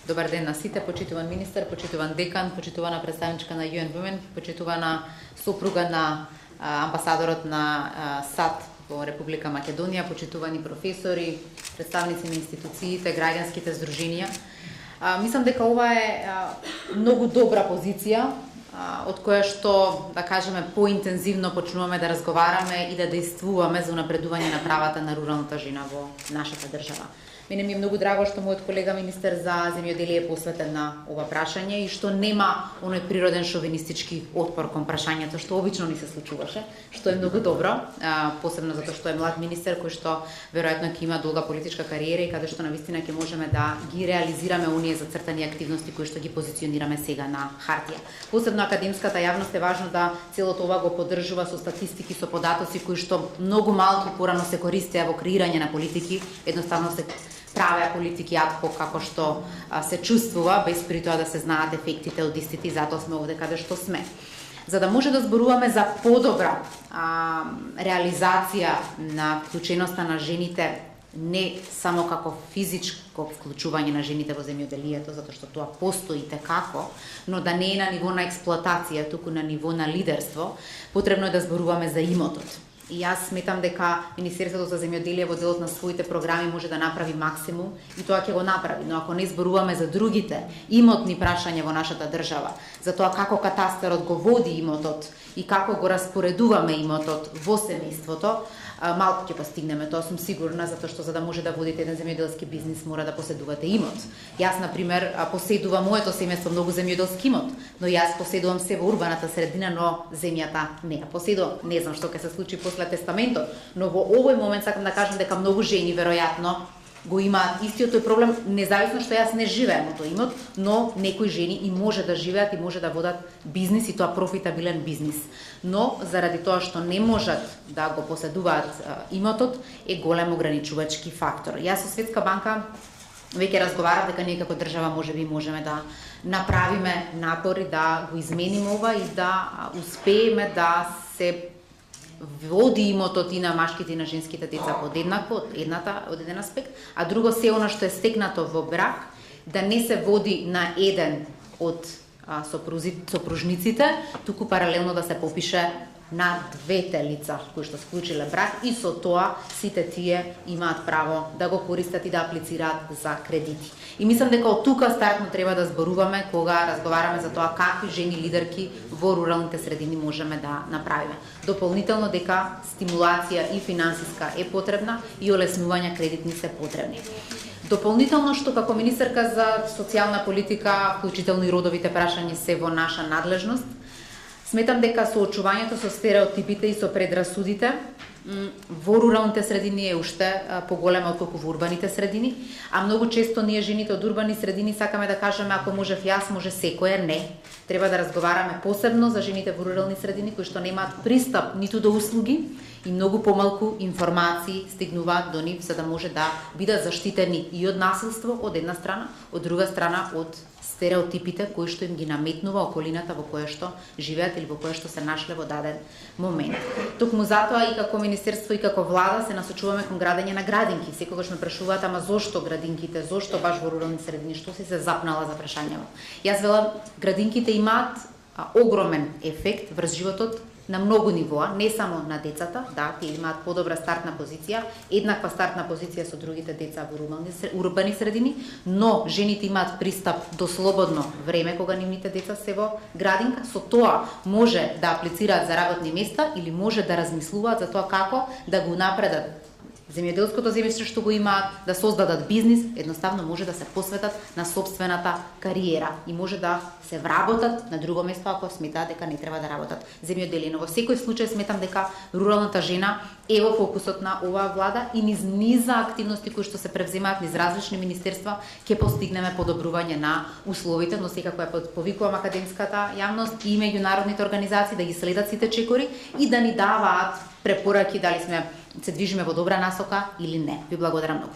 Добар ден на сите, почитуван министер, почитуван декан, почитувана представничка на UN Women, почитувана сопруга на амбасадорот на САД во Република Македонија, почитувани професори, представници на институциите, граѓанските здруженија. Мислам дека ова е многу добра позиција, од која што, да кажеме, поинтензивно почнуваме да разговараме и да действуваме за унапредување на правата на руралната жена во нашата држава. Мене ми е многу драго што мојот колега министер за земјоделие е посветен на ова прашање и што нема оној природен шовинистички отпор кон прашањето што обично ни се случуваше, што е многу добро, посебно затоа што е млад министер кој што веројатно ќе има долга политичка кариера и каде што навистина ќе можеме да ги реализираме оние зацртани активности кои што ги позиционираме сега на хартија. Посебно академската јавност е важно да целото ова го поддржува со статистики, со податоци кои што многу малку порано се користеа во креирање на политики, едноставно се правеа политики ad hoc како што се чувствува, без при тоа да се знаат ефектите од истите, и затоа сме овде каде што сме. За да може да зборуваме за подобра реализација на вклученоста на жените, не само како физичко вклучување на жените во земјоделието, затоа што тоа постои како, но да не е на ниво на експлоатација, туку на ниво на лидерство, потребно е да зборуваме за имотот. И јас сметам дека Министерството за земјоделие во делот на своите програми може да направи максимум и тоа ќе го направи, но ако не зборуваме за другите имотни прашања во нашата држава, за тоа како катастарот го води имотот и како го распоредуваме имотот во семејството, малку ќе постигнеме, тоа сум сигурна, затоа што за да може да водите еден земјоделски бизнис мора да поседувате имот. Јас на пример поседувам моето семејство многу земјоделски имот, но јас поседувам се во урбаната средина, но земјата не ја поседувам. Не знам што ќе се случи после тестаментот, но во овој момент сакам да кажам дека многу жени веројатно го имаат истиот тој проблем, независно што јас не живеам во тој имот, но некои жени и може да живеат и може да водат бизнис, и тоа профитабилен бизнис. Но заради тоа што не можат да го поседуваат имотот, е голем ограничувачки фактор. Јас со Светска банка веќе разговарав дека ние како држава можеби можеме да направиме напори да го измениме ова и да успееме да се води имотот и на машките и на женските деца подеднакво од еден аспект, а друго се она што е стекнато во брак да не се води на еден од сопружниците, туку паралелно да се попише на двете лица кои што склучиле брак и со тоа сите тие имаат право да го користат и да аплицираат за кредити. И мислам дека од тука стартно треба да зборуваме кога разговараме за тоа какви жени лидерки во руралните средини можеме да направиме. Дополнително дека стимулација и финансиска е потребна и олеснување кредитни се потребни. Дополнително што како министерка за социјална политика, вклучително и родовите прашања се во наша надлежност, сметам дека соочувањето со стереотипите и со предрасудите во руралните средини е уште поголема отколку во урбаните средини, а многу често ние жените од урбани средини сакаме да кажеме ако можев јас, може секоја, не. Треба да разговараме посебно за жените во рурални средини кои што немаат пристап ниту до услуги и многу помалку информации стигнуваат до нив за да може да бидат заштитени и од насилство од една страна, од друга страна од стереотипите кои што им ги наметнува околината во која што живеат или во која што се нашле во даден момент. Токму затоа и како министерство и како влада се насочуваме кон градење на градинки. Секогаш ме прашуваат ама зошто градинките, зошто баш во рурални средини, што си се запнала за прашањето. Јас велам градинките имаат огромен ефект врз животот на многу нивоа, не само на децата, да, тие имаат подобра стартна позиција, еднаква стартна позиција со другите деца во урбани средини, но жените имаат пристап до слободно време кога нивните деца се во градинка, со тоа може да аплицираат за работни места или може да размислуваат за тоа како да го напредат земјоделското земјиште што го имаат, да создадат бизнис, едноставно може да се посветат на сопствената кариера и може да се вработат на друго место ако сметаат дека не треба да работат земјоделие. Но во секој случај сметам дека руралната жена е во фокусот на оваа влада и низ низа активности кои што се превземаат низ различни министерства ќе постигнеме подобрување на условите, но секако ја повикувам академската јавност и меѓународните организации да ги следат сите чекори и да ни даваат препораки дали се движиме во добра насока или не. Ви благодарам многу.